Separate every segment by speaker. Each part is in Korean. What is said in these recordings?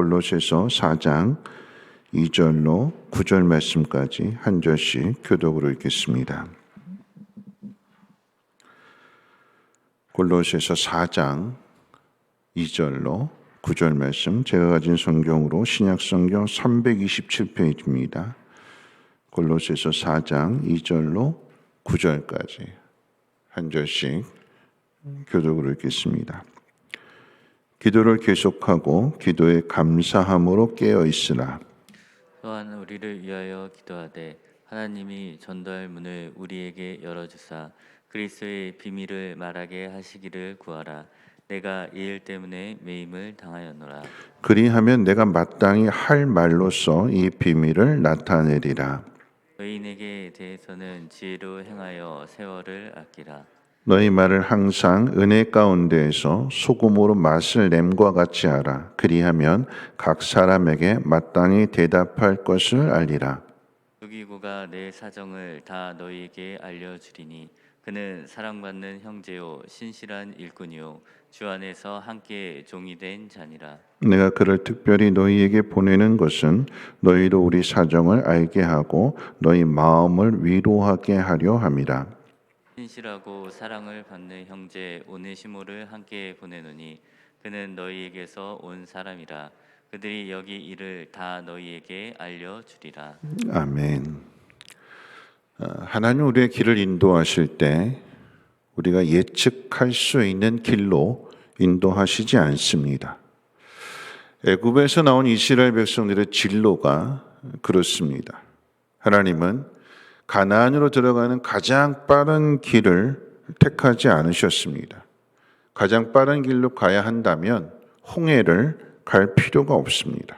Speaker 1: 골로새서 4장 2절로 9절 말씀까지 한 절씩 교독으로 읽겠습니다. 골로새서 4장 2절로 9절 말씀, 제가 가진 성경으로 신약성경 327페이지입니다. 골로새서 4장 2절로 9절까지 한 절씩 교독으로 읽겠습니다. 기도를 계속하고 기도에 감사함으로 깨어 있으라.
Speaker 2: 또한 우리를 위하여 기도하되 하나님이 전도할 문을 우리에게 열어주사 그리스도의 비밀을 말하게 하시기를 구하라. 내가 이 일 때문에 매임을 당하였노라.
Speaker 1: 그리하면 내가 마땅히 할 말로써 이 비밀을 나타내리라.
Speaker 2: 의인에게 대해서는 지혜로 행하여 세월을 아끼라.
Speaker 1: 너희 말을 항상 은혜 가운데에서 소금으로 맛을 냄과 같이 하라. 그리하면 각 사람에게 마땅히 대답할 것을 알리라.
Speaker 2: 누기고가 내 사정을 다 너희에게 알려주리니 그는 사랑받는 형제요 신실한 일꾼이요 주 안에서 함께 종이 된 자니라.
Speaker 1: 내가 그를 특별히 너희에게 보내는 것은 너희도 우리 사정을 알게 하고 너희 마음을 위로하게 하려 함이라.
Speaker 2: 신실하고 사랑을 받는 형제 오네시모를 함께 보내노니 그는 너희에게서 온 사람이라. 그들이 여기 일을 다 너희에게 알려주리라.
Speaker 1: 아멘. 하나님 우리의 길을 인도하실 때 우리가 예측할 수 있는 길로 인도하시지 않습니다. 애굽에서 나온 이스라엘 백성들의 진로가 그렇습니다. 하나님은 가나안으로 들어가는 가장 빠른 길을 택하지 않으셨습니다. 가장 빠른 길로 가야 한다면 홍해를 갈 필요가 없습니다.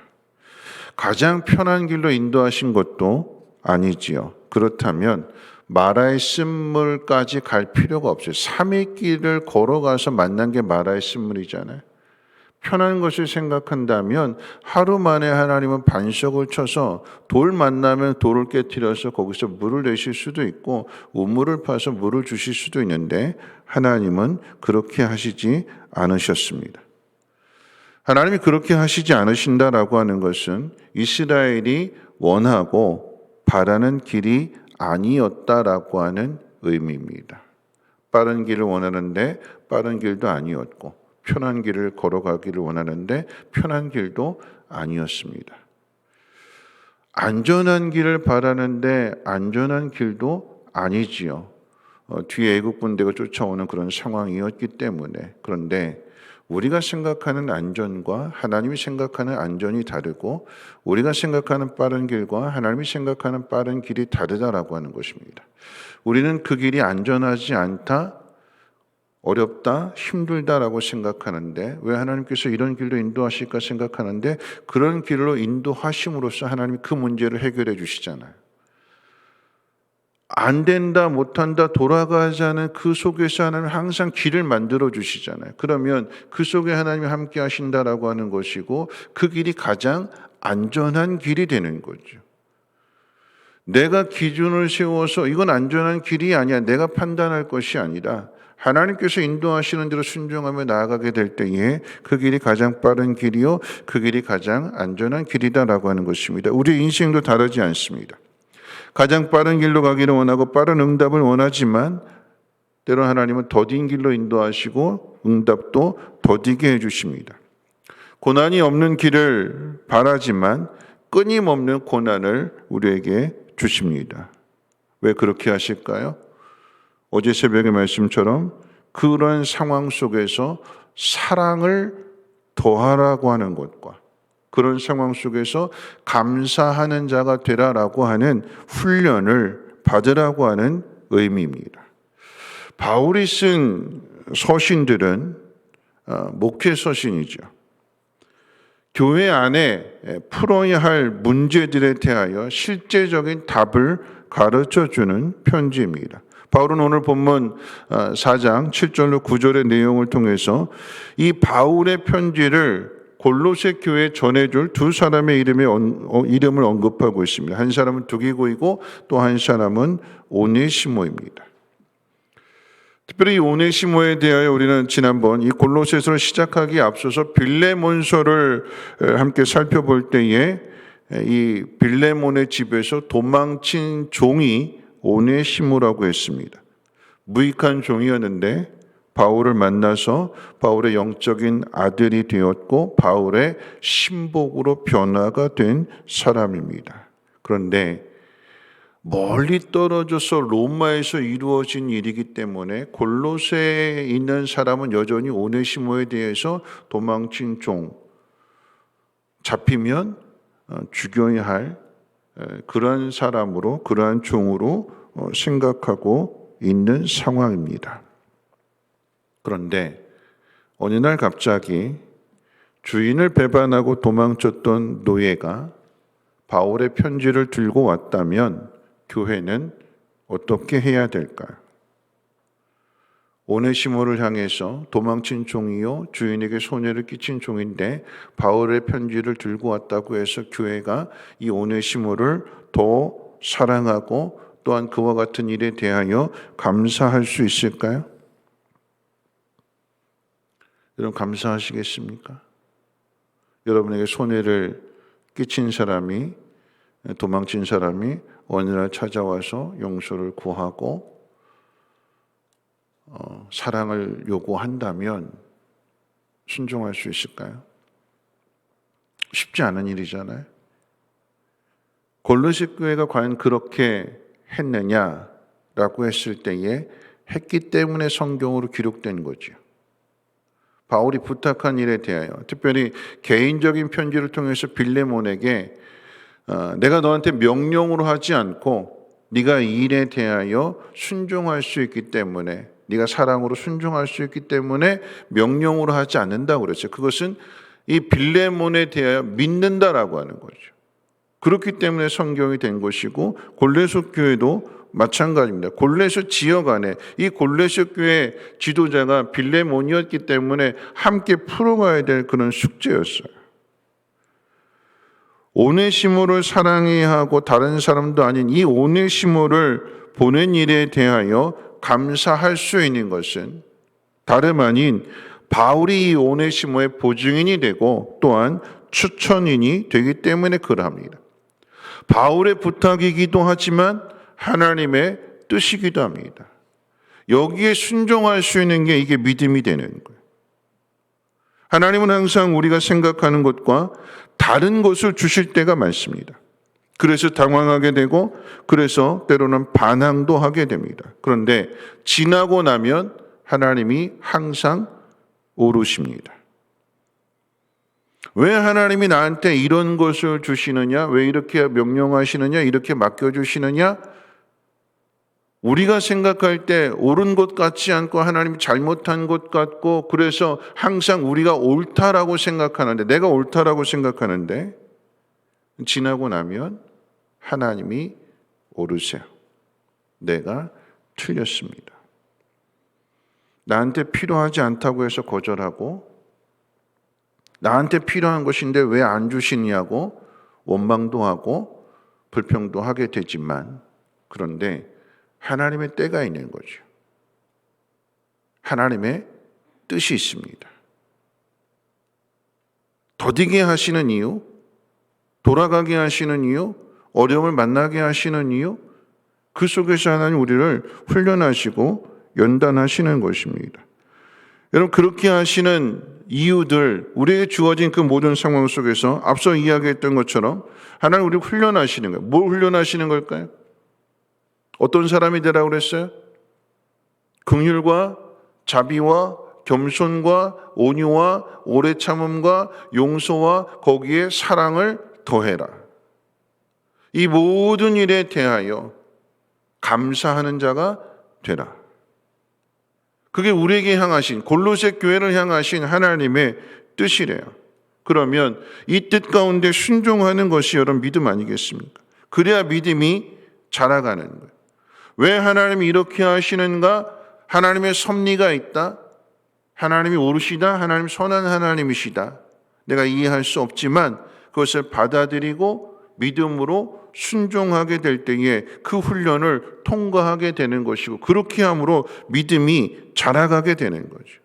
Speaker 1: 가장 편한 길로 인도하신 것도 아니지요. 그렇다면 마라의 쓴물까지 갈 필요가 없어요. 3일 길을 걸어가서 만난 게 마라의 쓴물이잖아요. 편한 것을 생각한다면 하루 만에 하나님은 반석을 쳐서 돌 만나면 돌을 깨뜨려서 거기서 물을 내실 수도 있고 우물을 파서 물을 주실 수도 있는데 하나님은 그렇게 하시지 않으셨습니다. 하나님이 그렇게 하시지 않으신다라고 하는 것은 이스라엘이 원하고 바라는 길이 아니었다라고 하는 의미입니다. 빠른 길을 원하는데 빠른 길도 아니었고 편한 길을 걸어가기를 원하는데 편한 길도 아니었습니다. 안전한 길을 바라는데 안전한 길도 아니지요. 뒤에 애국 군대가 쫓아오는 그런 상황이었기 때문에. 그런데 우리가 생각하는 안전과 하나님이 생각하는 안전이 다르고 우리가 생각하는 빠른 길과 하나님이 생각하는 빠른 길이 다르다라고 하는 것입니다. 우리는 그 길이 안전하지 않다, 어렵다, 힘들다라고 생각하는데 왜 하나님께서 이런 길로 인도하실까 생각하는데 그런 길로 인도하심으로써 하나님이 그 문제를 해결해 주시잖아요. 안 된다, 못한다, 돌아가자는 그 속에서 하나님은 항상 길을 만들어 주시잖아요. 그러면 그 속에 하나님이 함께 하신다라고 하는 것이고 그 길이 가장 안전한 길이 되는 거죠. 내가 기준을 세워서 이건 안전한 길이 아니야, 내가 판단할 것이 아니라 하나님께서 인도하시는 대로 순종하며 나아가게 될 때에 그 길이 가장 빠른 길이요 그 길이 가장 안전한 길이다라고 하는 것입니다. 우리 인생도 다르지 않습니다. 가장 빠른 길로 가기를 원하고 빠른 응답을 원하지만 때로 하나님은 더딘 길로 인도하시고 응답도 더디게 해주십니다. 고난이 없는 길을 바라지만 끊임없는 고난을 우리에게 주십니다. 왜 그렇게 하실까요? 어제 새벽의 말씀처럼 그런 상황 속에서 사랑을 더하라고 하는 것과 그런 상황 속에서 감사하는 자가 되라라고 하는 훈련을 받으라고 하는 의미입니다. 바울이 쓴 서신들은 목회 서신이죠. 교회 안에 풀어야 할 문제들에 대하여 실제적인 답을 가르쳐주는 편지입니다. 바울은 오늘 본문 4장 7절로 9절의 내용을 통해서 이 바울의 편지를 골로새 교회에 전해줄 두 사람의 이름을 언급하고 있습니다. 한 사람은 두기고이고 또 한 사람은 오네시모입니다. 특별히 이 오네시모에 대하여 우리는 지난번 이 골로새서를 시작하기에 앞서서 빌레몬서를 함께 살펴볼 때에 이 빌레몬의 집에서 도망친 종이 오네시모라고 했습니다. 무익한 종이었는데 바울을 만나서 바울의 영적인 아들이 되었고 바울의 신복으로 변화가 된 사람입니다. 그런데 멀리 떨어져서 로마에서 이루어진 일이기 때문에 골로새에 있는 사람은 여전히 오네시모에 대해서 도망친 종, 잡히면 죽여야 할 그러한 사람으로, 그러한 종으로 생각하고 있는 상황입니다. 그런데 어느 날 갑자기 주인을 배반하고 도망쳤던 노예가 바울의 편지를 들고 왔다면 교회는 어떻게 해야 될까요? 오네시모를 향해서 도망친 종이요 주인에게 손해를 끼친 종인데 바울의 편지를 들고 왔다고 해서 교회가 이 오네시모를 더 사랑하고 또한 그와 같은 일에 대하여 감사할 수 있을까요? 여러분 감사하시겠습니까? 여러분에게 손해를 끼친 사람이, 도망친 사람이 어느 날 찾아와서 용서를 구하고 사랑을 요구한다면 순종할 수 있을까요? 쉽지 않은 일이잖아요. 골로새 교회가 과연 그렇게 했느냐라고 했을 때에 했기 때문에 성경으로 기록된 거죠. 바울이 부탁한 일에 대하여 특별히 개인적인 편지를 통해서 빌레몬에게 내가 너한테 명령으로 하지 않고 네가 이 일에 대하여 순종할 수 있기 때문에 네가 사랑으로 순종할 수 있기 때문에 명령으로 하지 않는다고 그랬어요. 그것은 이 빌레몬에 대하여 믿는다라고 하는 거죠. 그렇기 때문에 성경이 된 것이고 골로새 교회도 마찬가지입니다. 골로새 지역 안에 이 골로새 교회 지도자가 빌레몬이었기 때문에 함께 풀어가야 될 그런 숙제였어요. 오네시모를 사랑해야 하고 다른 사람도 아닌 이 오네시모를 보낸 일에 대하여 감사할 수 있는 것은 다름 아닌 바울이 이 오네시모의 보증인이 되고 또한 추천인이 되기 때문에 그러합니다. 바울의 부탁이기도 하지만 하나님의 뜻이기도 합니다. 여기에 순종할 수 있는 게 이게 믿음이 되는 거예요. 하나님은 항상 우리가 생각하는 것과 다른 것을 주실 때가 많습니다. 그래서 당황하게 되고 그래서 때로는 반항도 하게 됩니다. 그런데 지나고 나면 하나님이 항상 오르십니다. 왜 하나님이 나한테 이런 것을 주시느냐? 왜 이렇게 명령하시느냐? 이렇게 맡겨주시느냐? 우리가 생각할 때 옳은 것 같지 않고 하나님이 잘못한 것 같고 그래서 항상 우리가 옳다라고 생각하는데 내가 옳다라고 생각하는데 지나고 나면 하나님이 오르세요. 내가 틀렸습니다. 나한테 필요하지 않다고 해서 거절하고 나한테 필요한 것인데 왜 안 주시냐고 원망도 하고 불평도 하게 되지만 그런데 하나님의 때가 있는 거죠. 하나님의 뜻이 있습니다. 더디게 하시는 이유, 돌아가게 하시는 이유, 어려움을 만나게 하시는 이유, 그 속에서 하나님 우리를 훈련하시고 연단하시는 것입니다. 여러분 그렇게 하시는 이유들, 우리에게 주어진 그 모든 상황 속에서 앞서 이야기했던 것처럼 하나님 우리를 훈련하시는 거예요. 뭘 훈련하시는 걸까요? 어떤 사람이 되라고 그랬어요? 긍휼과 자비와 겸손과 온유와 오래 참음과 용서와 거기에 사랑을 더해라. 이 모든 일에 대하여 감사하는 자가 되라. 그게 우리에게 향하신 골로새 교회를 향하신 하나님의 뜻이래요. 그러면 이 뜻 가운데 순종하는 것이 여러분 믿음 아니겠습니까? 그래야 믿음이 자라가는 거예요. 왜 하나님이 이렇게 하시는가? 하나님의 섭리가 있다. 하나님이 옳으시다. 하나님 선한 하나님이시다. 내가 이해할 수 없지만 그것을 받아들이고 믿음으로 순종하게 될 때에 그 훈련을 통과하게 되는 것이고, 그렇게 함으로 믿음이 자라가게 되는 거죠.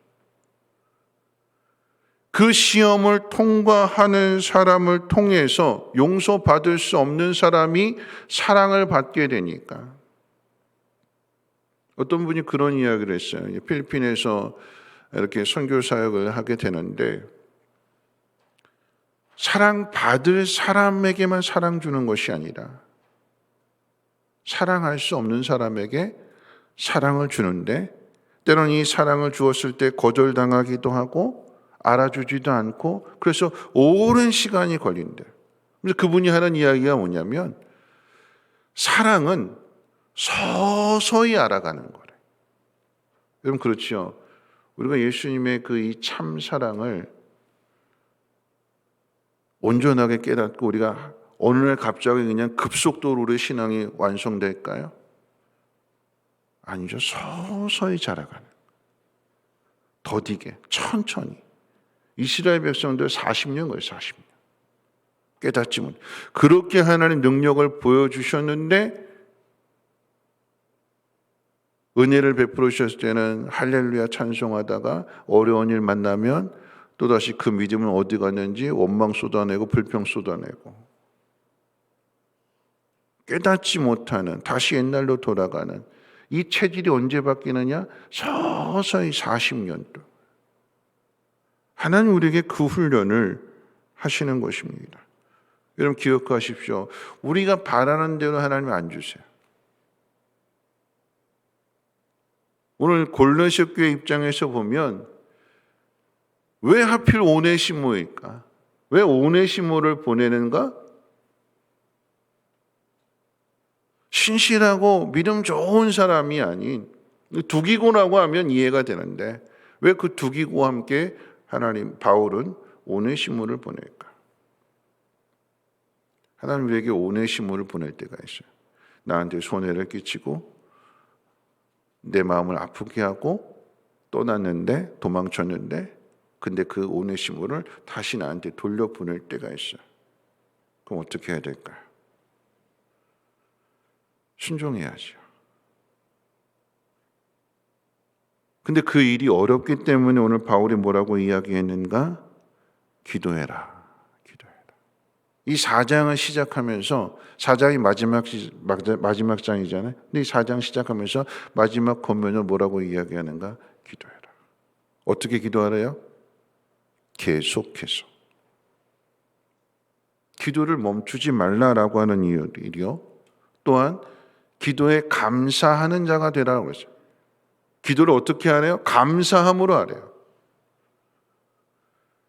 Speaker 1: 그 시험을 통과하는 사람을 통해서 용서받을 수 없는 사람이 사랑을 받게 되니까. 어떤 분이 그런 이야기를 했어요. 필리핀에서 이렇게 선교 사역을 하게 되는데, 사랑받을 사람에게만 사랑 주는 것이 아니라 사랑할 수 없는 사람에게 사랑을 주는데, 때로는 이 사랑을 주었을 때 거절당하기도 하고 알아주지도 않고, 그래서 오랜 시간이 걸린대. 그래서 그분이 하는 이야기가 뭐냐면, 사랑은 서서히 알아가는 거래. 여러분, 그렇죠? 우리가 예수님의 그 이 참 사랑을 온전하게 깨닫고 우리가 어느 날 갑자기 그냥 급속도로 우리의 신앙이 완성될까요? 아니죠. 서서히 자라가는, 더디게, 천천히. 이스라엘 백성들 40년 거예요. 40년. 깨닫지 못. 그렇게 하나님 능력을 보여주셨는데, 은혜를 베풀어 주셨을 때는 할렐루야 찬송하다가 어려운 일 만나면 또다시 그 믿음은 어디 갔는지 원망 쏟아내고 불평 쏟아내고, 깨닫지 못하는, 다시 옛날로 돌아가는 이 체질이 언제 바뀌느냐? 서서히 40년도. 하나님 우리에게 그 훈련을 하시는 것입니다. 여러분 기억하십시오. 우리가 바라는 대로 하나님 안 주세요. 오늘 골로새 교회 입장에서 보면 왜 하필 오네시모일까? 왜 오네시모를 보내는가? 신실하고 믿음 좋은 사람이 아닌 두기고라고 하면 이해가 되는데, 왜 그 두기고와 함께 하나님 바울은 오네시모를 보낼까? 하나님 우리에게 오네시모를 보낼 때가 있어요. 나한테 손해를 끼치고 내 마음을 아프게 하고 떠났는데, 도망쳤는데, 근데 그 오네시모를 다시 나한테 돌려보낼 때가 있어요. 그럼 어떻게 해야 될까요? 순종해야죠. 근데 그 일이 어렵기 때문에 오늘 바울이 뭐라고 이야기했는가? 기도해라. 기도해라. 이 4장을 시작하면서, 4장이 마지막 장이잖아요. 근데 이 4장 시작하면서 마지막 권면을 뭐라고 이야기하는가? 기도해라. 어떻게 기도하래요? 계속해서. 기도를 멈추지 말라라고 하는 일이요. 또한 기도에 감사하는 자가 되라고 했어요. 기도를 어떻게 하래요? 감사함으로 하래요.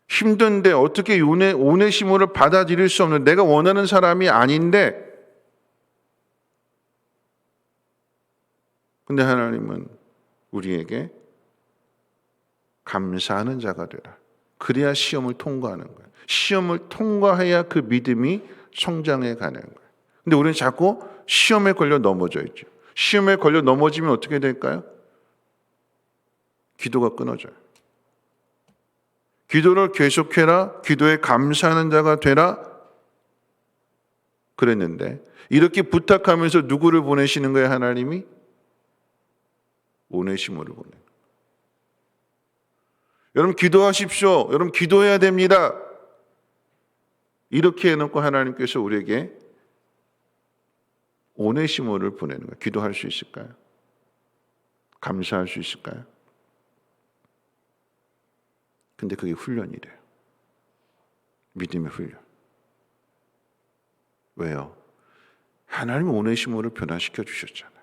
Speaker 1: 힘든데 어떻게 오네시모를 받아들일 수 없는, 내가 원하는 사람이 아닌데, 근데 하나님은 우리에게 감사하는 자가 되라. 그래야 시험을 통과하는 거예요. 시험을 통과해야 그 믿음이 성장해 가는 거예요. 근데 우리는 자꾸 시험에 걸려 넘어져 있죠. 시험에 걸려 넘어지면 어떻게 될까요? 기도가 끊어져요. 기도를 계속해라. 기도에 감사하는 자가 되라. 그랬는데, 이렇게 부탁하면서 누구를 보내시는 거예요? 하나님이? 오네시모를 보내는 거예요. 여러분 기도하십시오. 여러분 기도해야 됩니다. 이렇게 해놓고 하나님께서 우리에게 오네시모를 보내는 거예요. 기도할 수 있을까요? 감사할 수 있을까요? 근데 그게 훈련이래요. 믿음의 훈련. 왜요? 하나님 오네시모를 변화시켜 주셨잖아요.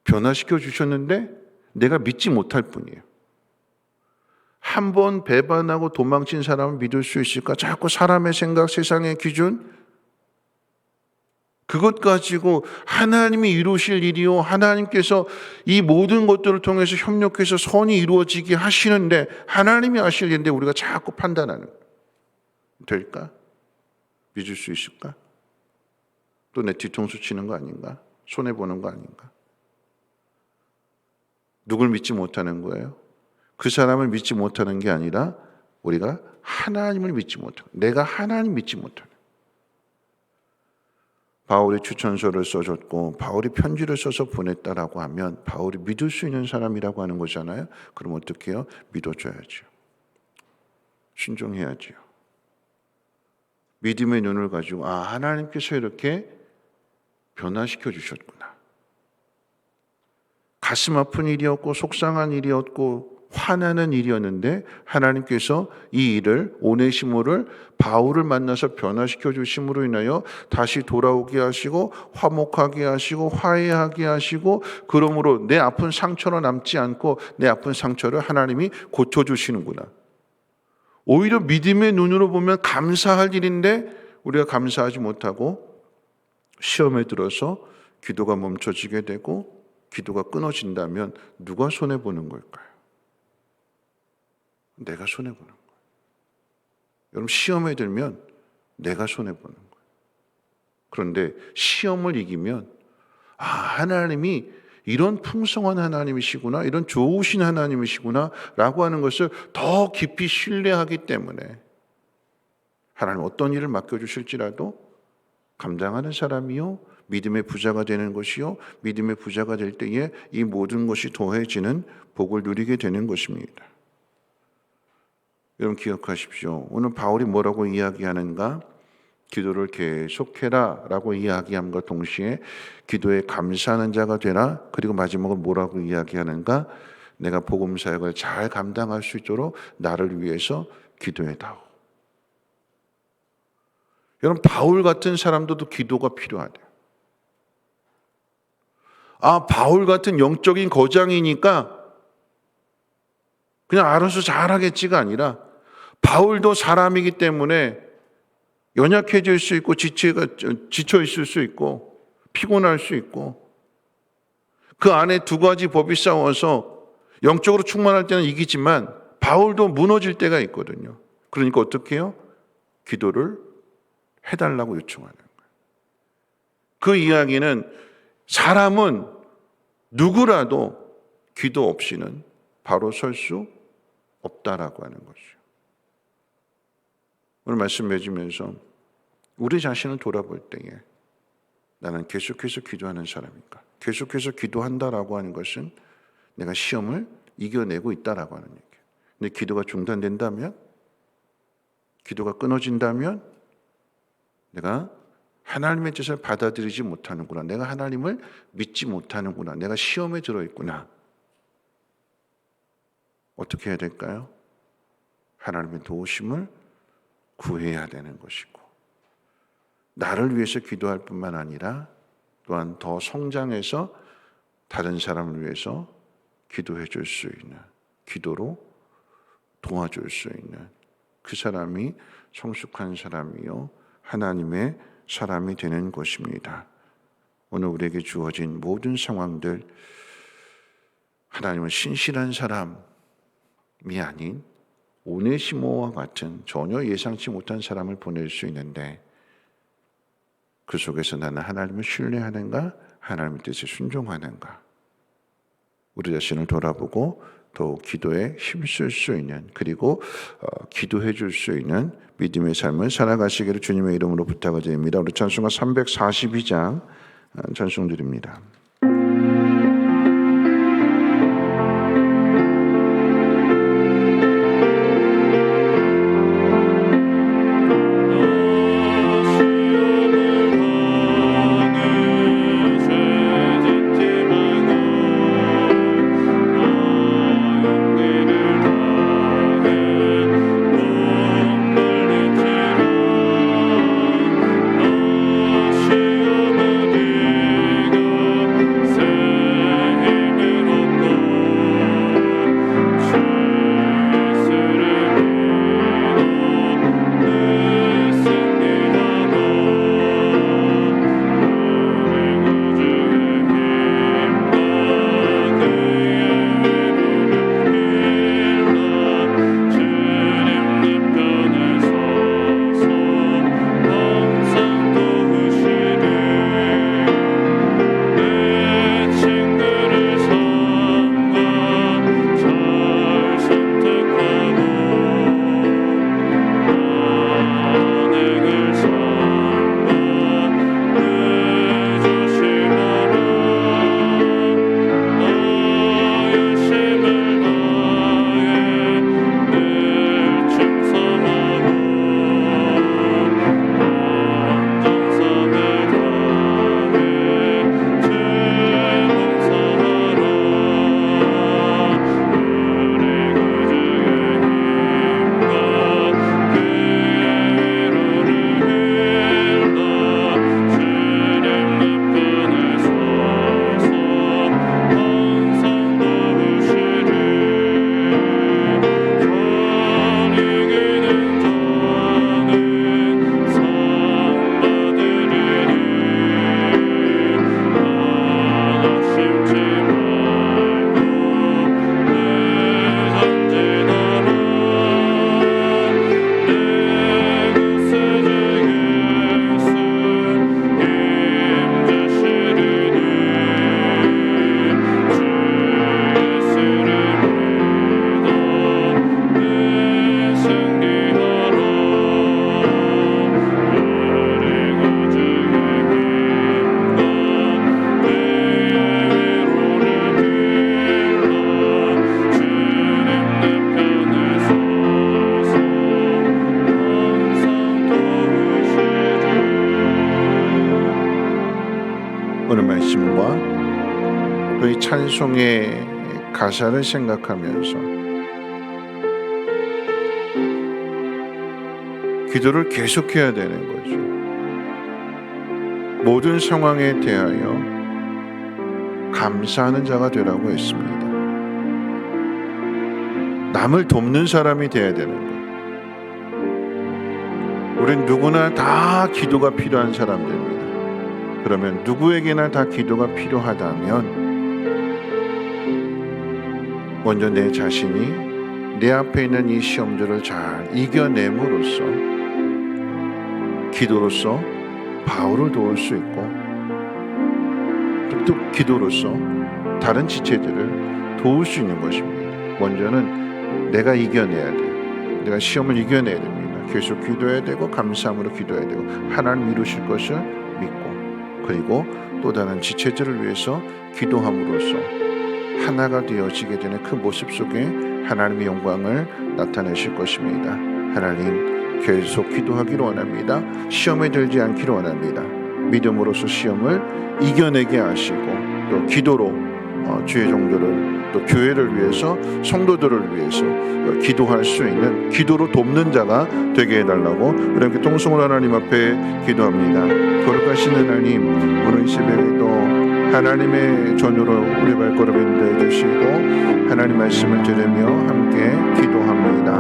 Speaker 1: 변화시켜 주셨는데 내가 믿지 못할 뿐이에요. 한 번 배반하고 도망친 사람을 믿을 수 있을까? 자꾸 사람의 생각, 세상의 기준, 그것 가지고 하나님이 이루실 일이요, 하나님께서 이 모든 것들을 통해서 협력해서 선이 이루어지게 하시는데, 하나님이 하실 일인데 우리가 자꾸 판단하는 거예요. 될까? 믿을 수 있을까? 또 내 뒤통수 치는 거 아닌가? 손해보는 거 아닌가? 누굴 믿지 못하는 거예요? 그 사람을 믿지 못하는 게 아니라 우리가 하나님을 믿지 못하는, 내가 하나님 믿지 못하는. 바울이 추천서를 써줬고 바울이 편지를 써서 보냈다라고 하면 바울이 믿을 수 있는 사람이라고 하는 거잖아요. 그럼 어떻게 해요? 믿어줘야죠. 순종해야죠. 믿음의 눈을 가지고 하나님께서 이렇게 변화시켜 주셨구나. 가슴 아픈 일이었고 속상한 일이었고 화나는 일이었는데 하나님께서 이 일을 오네시모를 바울을 만나서 변화시켜 주심으로 인하여 다시 돌아오게 하시고 화목하게 하시고 화해하게 하시고 그러므로 내 아픈 상처로 남지 않고 내 아픈 상처를 하나님이 고쳐주시는구나. 오히려 믿음의 눈으로 보면 감사할 일인데 우리가 감사하지 못하고 시험에 들어서 기도가 멈춰지게 되고 기도가 끊어진다면 누가 손해보는 걸까요? 내가 손해보는 거예요. 여러분 시험에 들면 내가 손해보는 거예요. 그런데 시험을 이기면 하나님이 이런 풍성한 하나님이시구나, 이런 좋으신 하나님이시구나 라고 하는 것을 더 깊이 신뢰하기 때문에 하나님 어떤 일을 맡겨주실지라도 감당하는 사람이요 믿음의 부자가 되는 것이요 믿음의 부자가 될 때에 이 모든 것이 더해지는 복을 누리게 되는 것입니다. 여러분 기억하십시오. 오늘 바울이 뭐라고 이야기하는가? 기도를 계속해라 라고 이야기함과 동시에 기도에 감사하는 자가 되라. 그리고 마지막으로 뭐라고 이야기하는가? 내가 복음 사역을 잘 감당할 수 있도록 나를 위해서 기도해다오. 여러분 바울 같은 사람들도 기도가 필요하대요. 바울 같은 영적인 거장이니까 그냥 알아서 잘하겠지가 아니라 바울도 사람이기 때문에 연약해질 수 있고 지쳐 있을 수 있고 피곤할 수 있고 그 안에 두 가지 법이 싸워서 영적으로 충만할 때는 이기지만 바울도 무너질 때가 있거든요. 그러니까 어떻게 해요? 기도를 해달라고 요청하는 거예요. 그 이야기는 사람은 누구라도 기도 없이는 바로 설 수 없다라고 하는 것이죠. 오늘 말씀 맺으면서 우리 자신을 돌아볼 때에 나는 계속해서 기도하는 사람인가? 계속해서 기도한다라고 하는 것은 내가 시험을 이겨내고 있다라고 하는 얘기예요. 근데 기도가 중단된다면, 기도가 끊어진다면 내가 하나님의 뜻을 받아들이지 못하는구나. 내가 하나님을 믿지 못하는구나. 내가 시험에 들어있구나. 어떻게 해야 될까요? 하나님의 도우심을 구해야 되는 것이고 나를 위해서 기도할 뿐만 아니라 또한 더 성장해서 다른 사람을 위해서 기도해 줄 수 있는, 기도로 도와줄 수 있는 그 사람이 성숙한 사람이요 하나님의 사람이 되는 것입니다. 오늘 우리에게 주어진 모든 상황들 하나님은 신실한 사람이 아닌 오네시모와 같은 전혀 예상치 못한 사람을 보낼 수 있는데 그 속에서 나는 하나님을 신뢰하는가? 하나님의 뜻에 순종하는가? 우리 자신을 돌아보고 더욱 기도에 힘쓸 수 있는 그리고 기도해 줄 수 있는 믿음의 삶을 살아가시기를 주님의 이름으로 부탁을 드립니다. 우리 찬송가 342장 찬송 드립니다. 말씀과 또 이 찬송의 가사를 생각하면서 기도를 계속해야 되는 거죠. 모든 상황에 대하여 감사하는 자가 되라고 했습니다. 남을 돕는 사람이 돼야 되는 거예요. 우린 누구나 다 기도가 필요한 사람들입니다. 그러면 누구에게나 다 기도가 필요하다면 먼저 내 자신이 내 앞에 있는 이 시험들을 잘 이겨냄으로써 기도로서 바울을 도울 수 있고 또 기도로서 다른 지체들을 도울 수 있는 것입니다. 먼저는 내가 이겨내야 돼요. 내가 시험을 이겨내야 됩니다. 계속 기도해야 되고 감사함으로 기도해야 되고 하나님 이루실 것을 믿고 그리고 또 다른 지체들을 위해서 기도함으로써 하나가 되어지게 되는 그 모습 속에 하나님의 영광을 나타내실 것입니다. 하나님 계속 기도하기를 원합니다. 시험에 들지 않기를 원합니다. 믿음으로써 시험을 이겨내게 하시고 또 기도로 주의 종들을 또 교회를 위해서 성도들을 위해서 기도할 수 있는 기도로 돕는 자가 되게 해달라고 이렇게 통성을 하나님 앞에 기도합니다. 거룩하신 하나님, 오늘 이 새벽에도 하나님의 전으로 우리 발걸음 인도해 주시고 하나님 말씀을 들으며 함께 기도합니다.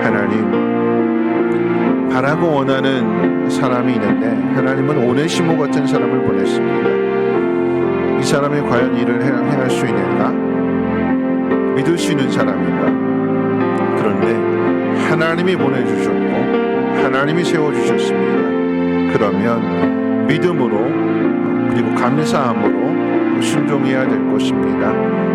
Speaker 1: 하나님, 바라고 원하는 사람이 있는데 하나님은 오네시모 같은 사람을 보냈습니다. 이 사람이 과연 일을 행할 수 있는가? 믿을 수 있는 사람인가? 그런데 하나님이 보내주셨고 하나님이 세워주셨습니다. 그러면 믿음으로 그리고 감사함으로 순종해야 될 것입니다.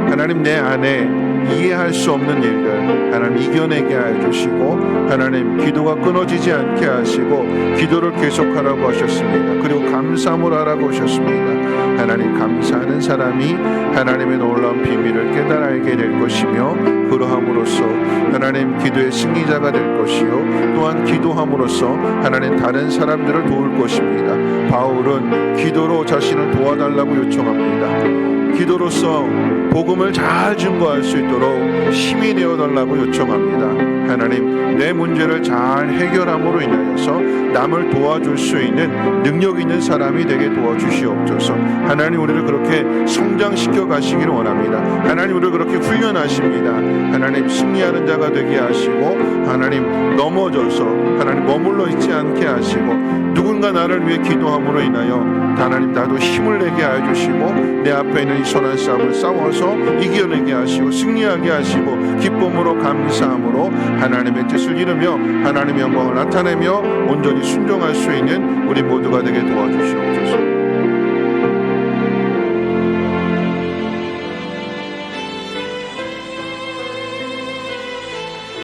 Speaker 1: 하나님, 내 안에 이해할 수 없는 일들 하나님 이겨내게 해주시고 하나님 기도가 끊어지지 않게 하시고 기도를 계속하라고 하셨습니다. 그리고 감사함으로 하라고 하셨습니다. 하나님, 감사하는 사람이 하나님의 놀라운 비밀을 깨달아 알게 될 것이며 그러함으로써 하나님 기도의 승리자가 될 것이요 또한 기도함으로써 하나님 다른 사람들을 도울 것입니다. 바울은 기도로 자신을 도와달라고 요청합니다. 기도로서 복음을 잘 증거할 수 있도록 힘이 되어달라고 요청합니다. 하나님, 내 문제를 잘 해결함으로 인하여서 남을 도와줄 수 있는 능력 있는 사람이 되게 도와주시옵소서. 하나님, 우리를 그렇게 성장시켜 가시기를 원합니다. 하나님, 우리를 그렇게 훈련하십니다. 하나님, 승리하는 자가 되게 하시고 하나님, 넘어져서 하나님 머물러 있지 않게 하시고 누군가 나를 위해 기도함으로 인하여 하나님 나도 힘을 내게 해주시고 내 앞에 있는 이 선한 싸움을 싸워서 이겨내게 하시고 승리하게 하시고 기쁨으로 감사함으로 하나님의 뜻을 이루며 하나님의 영광을 나타내며 온전히 순종할 수 있는 우리 모두가 되게 도와주시옵소서.